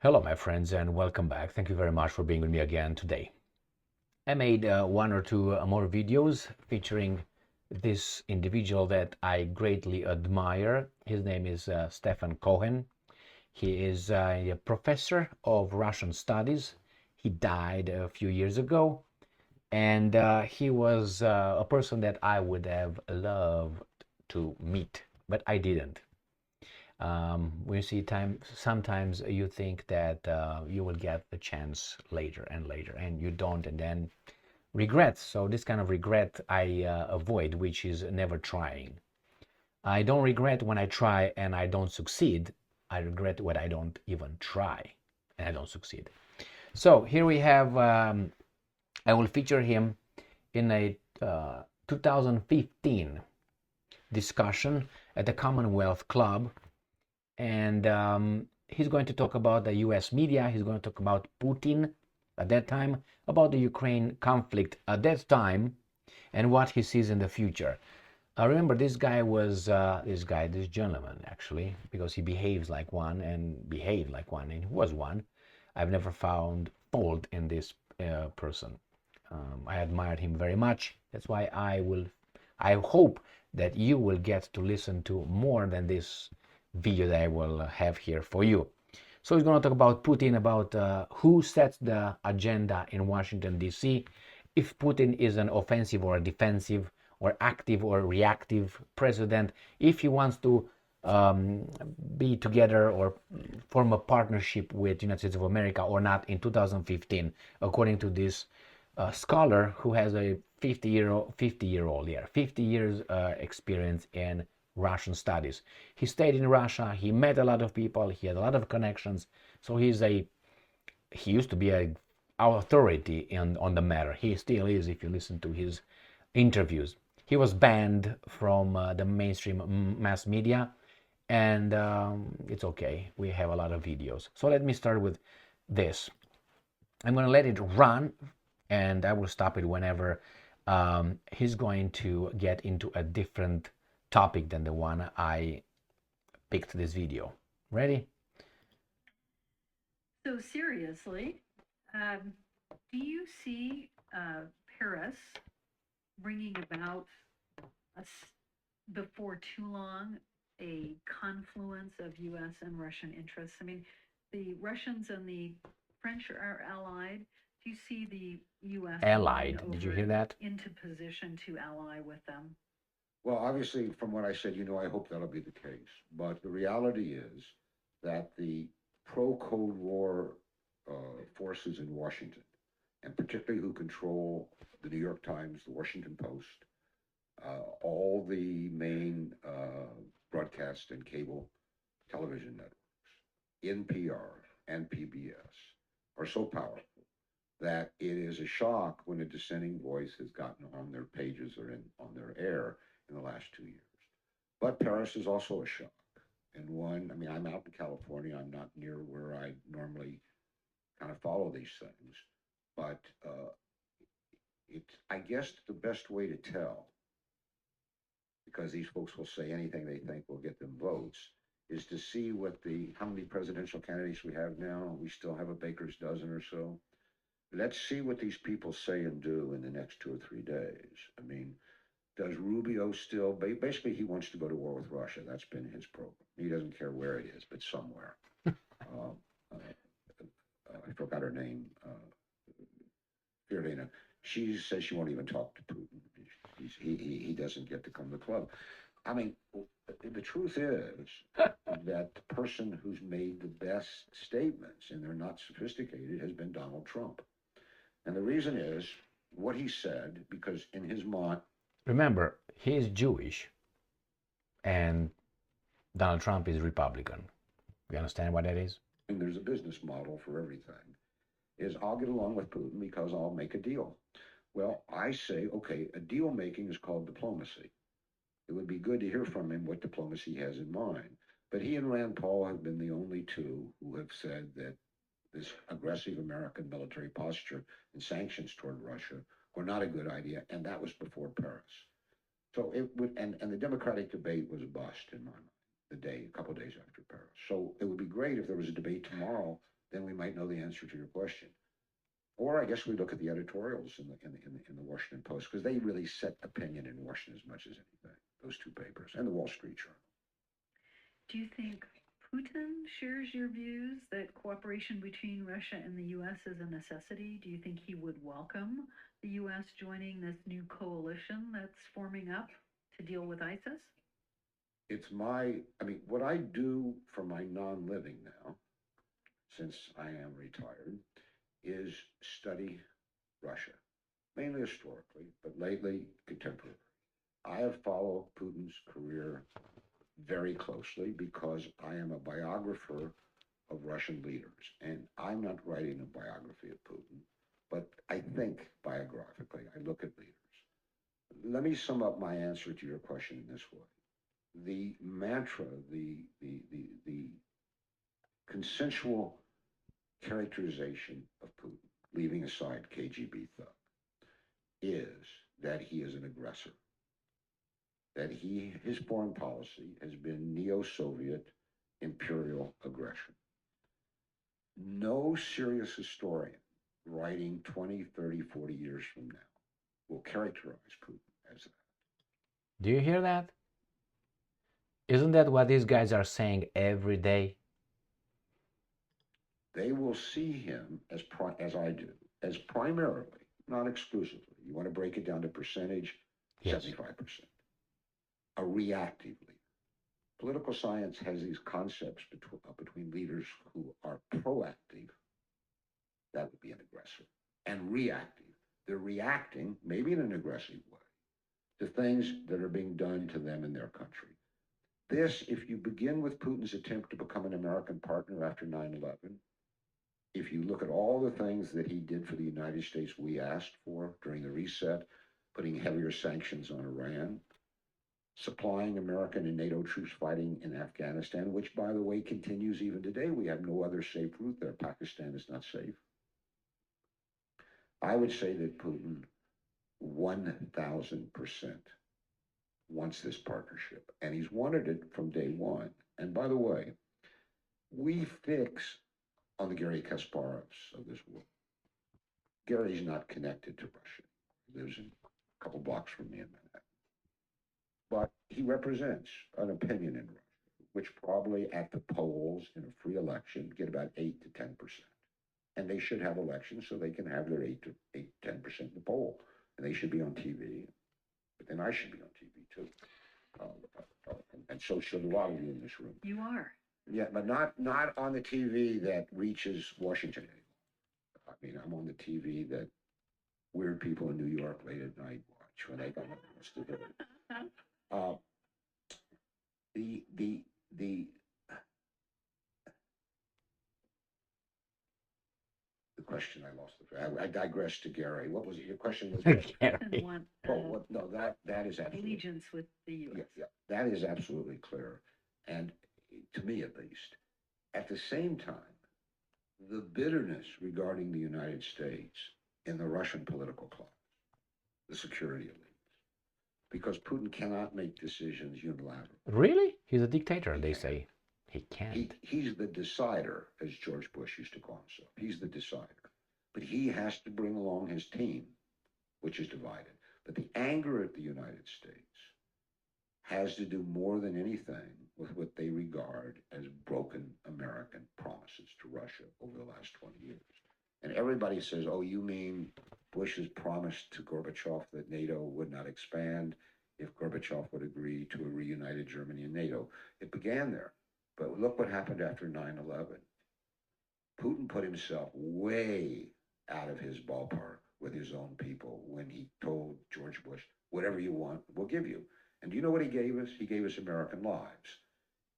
Hello, my friends, and welcome back. Thank you very much for being with me again today. I made one or two more videos featuring this individual that I greatly admire. His name is Stefan Cohen. He is a professor of Russian studies. He died a few years ago, and he was a person that I would have loved to meet, but I didn't. We see sometimes you think that you will get the chance later and later, and you don't, and then regret. So this kind of regret I avoid, which is never trying. I don't regret when I try and I don't succeed. I regret when I don't even try and I don't succeed. So here we have, I will feature him in a 2015 discussion at the Commonwealth Club, and he's going to talk about the US media. He's going to talk about Putin at that time, about the Ukraine conflict at that time, and what he sees in the future. Remember, this guy was this gentleman actually, because he behaves like one and behaved like one, and he was one. I've never found fault in this person. I admired him very much. That's why I hope that you will get to listen to more than this video that I will have here for you. So he's going to talk about Putin, about who sets the agenda in Washington, D.C., if Putin is an offensive or a defensive or active or reactive president, if he wants to be together or form a partnership with the United States of America or not in 2015, according to this scholar who has a 50 years experience in Russian studies. He stayed in Russia. He met a lot of people. He had a lot of connections. So he used to be a authority on the matter. He still is, if you listen to his interviews. He was banned from the mainstream mass media, and it's okay. We have a lot of videos. So let me start with this. I'm going to let it run, and I will stop it whenever he's going to get into a different topic than the one I picked this video. Ready? So seriously, um, do you see Paris bringing about before too long a confluence of U.S. and Russian interests? I mean, the Russians and the French are allied. Do you see the U.S. rolling Allied. Did you over hear that? into position to ally with them? Well, obviously, from what I said, I hope that'll be the case. But the reality is that the pro Cold War forces in Washington, and particularly who control the New York Times, the Washington Post, all the main broadcast and cable television networks, NPR and PBS, are so powerful that it is a shock when a dissenting voice has gotten on their pages or on their air in the last 2 years. But Paris is also a shock. And one, I mean, I'm out in California. I'm not near where I normally kind of follow these things. But I guess the best way to tell, because these folks will say anything they think will get them votes, is to see how many presidential candidates we have now. We still have a baker's dozen or so. Let's see what these people say and do in the next 2 or 3 days. I mean, does Rubio still, basically, he wants to go to war with Russia. That's been his program. He doesn't care where it is, but somewhere. Uh, I forgot her name, Fiorina. She says she won't even talk to Putin. He doesn't get to come to the club. I mean, the truth is that the person who's made the best statements, and they're not sophisticated, has been Donald Trump. And the reason is what he said, because in his mind, Remember, he is Jewish and Donald Trump is Republican. You understand what that is? there's a business model for everything, is I'll get along with Putin because I'll make a deal. Well, I say, okay, a deal making is called diplomacy. It would be good to hear from him what diplomacy he has in mind. But he and Rand Paul have been the only two who have said that this aggressive American military posture and sanctions toward Russia were not a good idea, and that was before Paris. So it would, and the Democratic debate was a bust in my mind. A couple of days after Paris. So it would be great if there was a debate tomorrow then we might know the answer to your question. Or I guess we look at the editorials in the Washington Post, because they really set opinion in Washington as much as anything. Those two papers and the Wall Street Journal. Do you think Putin shares your views that cooperation between Russia and the U.S. is a necessity? Do you think he would welcome the U.S. joining this new coalition that's forming up to deal with ISIS? I mean, what I do for my non-living now, since I am retired, is study Russia, mainly historically, but lately contemporary. I have followed Putin's career very closely because I am a biographer of Russian leaders. And I'm not writing a biography of Putin, but I think biographically, I look at leaders. Let me sum up my answer to your question in this way. The mantra, the consensual characterization of Putin, leaving aside KGB thug, is that he is an aggressor, that his foreign policy has been neo-Soviet imperial aggression. No serious historian writing 20, 30, 40 years from now will characterize Putin as that. Do you hear that? Isn't that what these guys are saying every day? They will see him as I do, as primarily, not exclusively. You want to break it down to percentage, Yes. 75%. A reactive leader. Political science has these concepts between leaders who are proactive, that would be an aggressor, and reactive. They're reacting, maybe in an aggressive way, to things that are being done to them in their country. This, if you begin with Putin's attempt to become an American partner after 9/11, if you look at all the things that he did for the United States we asked for during the reset, putting heavier sanctions on Iran, supplying American and NATO troops fighting in Afghanistan, which, by the way, continues even today. We have no other safe route there. Pakistan is not safe. I would say that Putin 1,000% wants this partnership, and he's wanted it from day one. And by the way, we fix on the Gary Kasparovs of this world. Gary's not connected to Russia. He lives a couple blocks from me in Manhattan. But he represents an opinion in Russia, which probably at the polls in a free election get about 8 to 10%. And they should have elections so they can have their 8 to 10% in the poll. And they should be on TV. But then I should be on TV too. And so should a lot of you in this room. You are. Yeah, but not on the TV that reaches Washington anymore. I mean, I'm on the TV that weird people in New York late at night watch when they got nothing else to do. The question I lost. I digressed to Gary. What was it? Your question was? Gary. Want, No, that is absolutely allegiance with the U.S. Yeah, that is absolutely clear, and to me at least. At the same time, the bitterness regarding the United States in the Russian political class, the security elites, because Putin cannot make decisions unilaterally. Really? He's a dictator, they say. He can't. He's the decider, as George Bush used to call himself. He's the decider. But he has to bring along his team, which is divided. But the anger at the United States has to do more than anything with what they regard as broken American promises to Russia over the last 20 years. And everybody says, oh, you mean Bush's promise to Gorbachev that NATO would not expand if Gorbachev would agree to a reunited Germany and NATO. It began there. But look what happened after 9/11. Putin put himself way out of his ballpark with his own people when he told George Bush, whatever you want, we'll give you. And do you know what he gave us? He gave us American lives.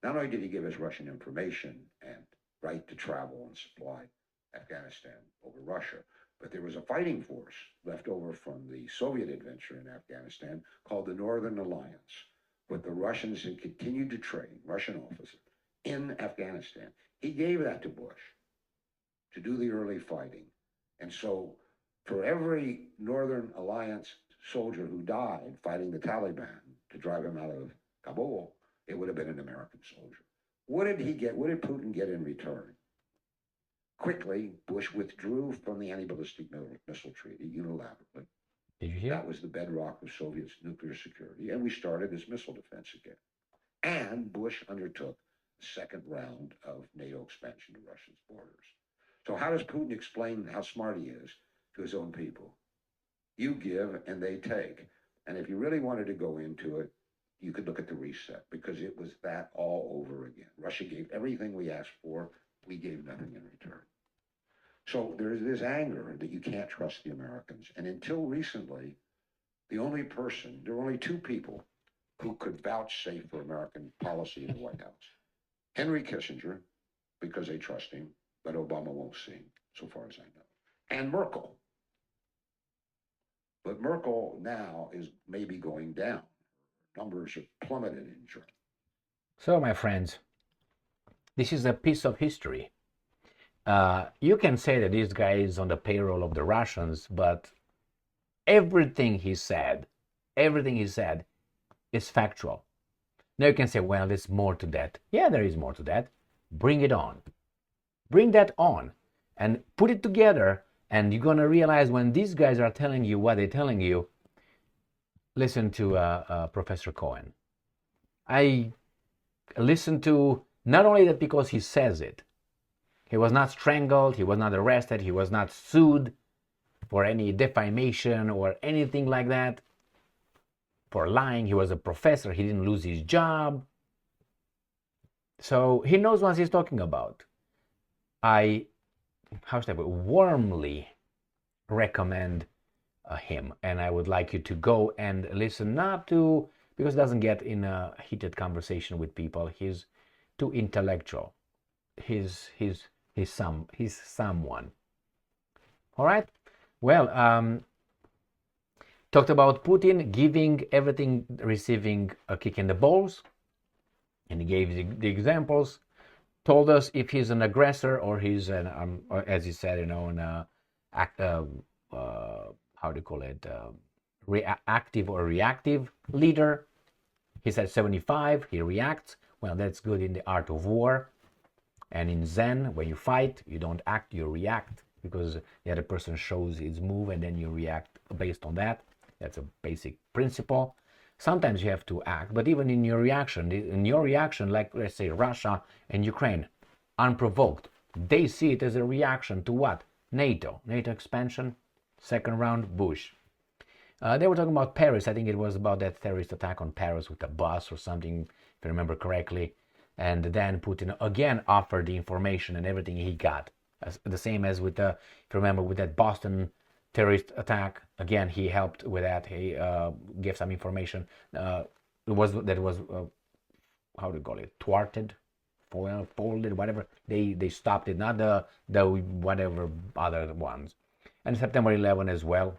Not only did he give us Russian information and right to travel and supply Afghanistan over Russia, but there was a fighting force left over from the Soviet adventure in Afghanistan called the Northern Alliance, with the Russians had continued to train, Russian officers, in Afghanistan. He gave that to Bush to do the early fighting. And so for every Northern Alliance soldier who died fighting the Taliban to drive him out of Kabul, it would have been an American soldier. What did he get? What did Putin get in return? Quickly, Bush withdrew from the anti-ballistic missile treaty unilaterally. Did you hear? That was the bedrock of Soviet nuclear security, and we started this missile defense again. And Bush undertook the second round of NATO expansion to Russia's borders. So how does Putin explain how smart he is to his own people? You give and they take. And if you really wanted to go into it, you could look at the reset, because it was that all over again. Russia gave everything we asked for. We gave nothing in return. So there's this anger that you can't trust the Americans. And until recently, there were only two people who could vouchsafe for American policy in the White House. Henry Kissinger, because they trust him, but Obama won't see him, so far as I know. And Merkel. But Merkel now is maybe going down. Numbers are plummeted in Germany. So, my friends, this is a piece of history. You can say that this guy is on the payroll of the Russians, but everything he said is factual. Now you can say, well, there's more to that. Yeah, there is more to that. Bring it on. Bring that on and put it together, and you're going to realize when these guys are telling you what they're telling you. Listen to Professor Cohen. I listen to not only that because he says it. He was not strangled, he was not arrested, he was not sued for any defamation or anything like that. For lying, he was a professor, he didn't lose his job. So he knows what he's talking about. I warmly recommend him, and I would like you to go and listen, not to, because it doesn't get in a heated conversation with people. He's too intellectual. He's someone. All right. Well, talked about Putin giving everything, receiving a kick in the balls, and he gave the examples. Told us if he's an aggressor or he's an, as he said, an how do you call it, active or reactive leader. He said 75. He reacts. Well, that's good in the art of war. And in Zen, when you fight, you don't act, you react, because the other person shows his move and then you react based on that. That's a basic principle. Sometimes you have to act, but even in your reaction, like let's say Russia and Ukraine, unprovoked, they see it as a reaction to what? NATO expansion, second round, Bush. They were talking about Paris. I think it was about that terrorist attack on Paris with a bus or something, if I remember correctly. And then Putin again offered the information and everything he got. The same as with if you remember, with that Boston terrorist attack. Again, he helped with that. He gave some information. How do you call it? Thwarted, folded, whatever. They stopped it, not the whatever other ones. And September 11 as well.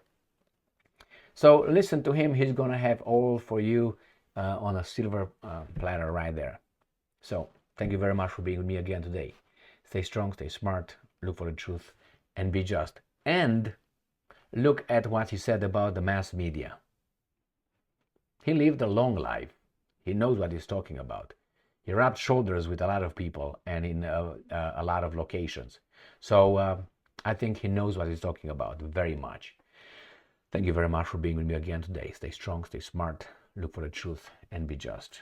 So listen to him. He's gonna have all for you on a silver platter right there. So thank you very much for being with me again today. Stay strong, stay smart, look for the truth, and be just. And look at what he said about the mass media. He lived a long life. He knows what he's talking about. He rubbed shoulders with a lot of people and in a lot of locations. So I think he knows what he's talking about very much. Thank you very much for being with me again today. Stay strong, stay smart, look for the truth, and be just.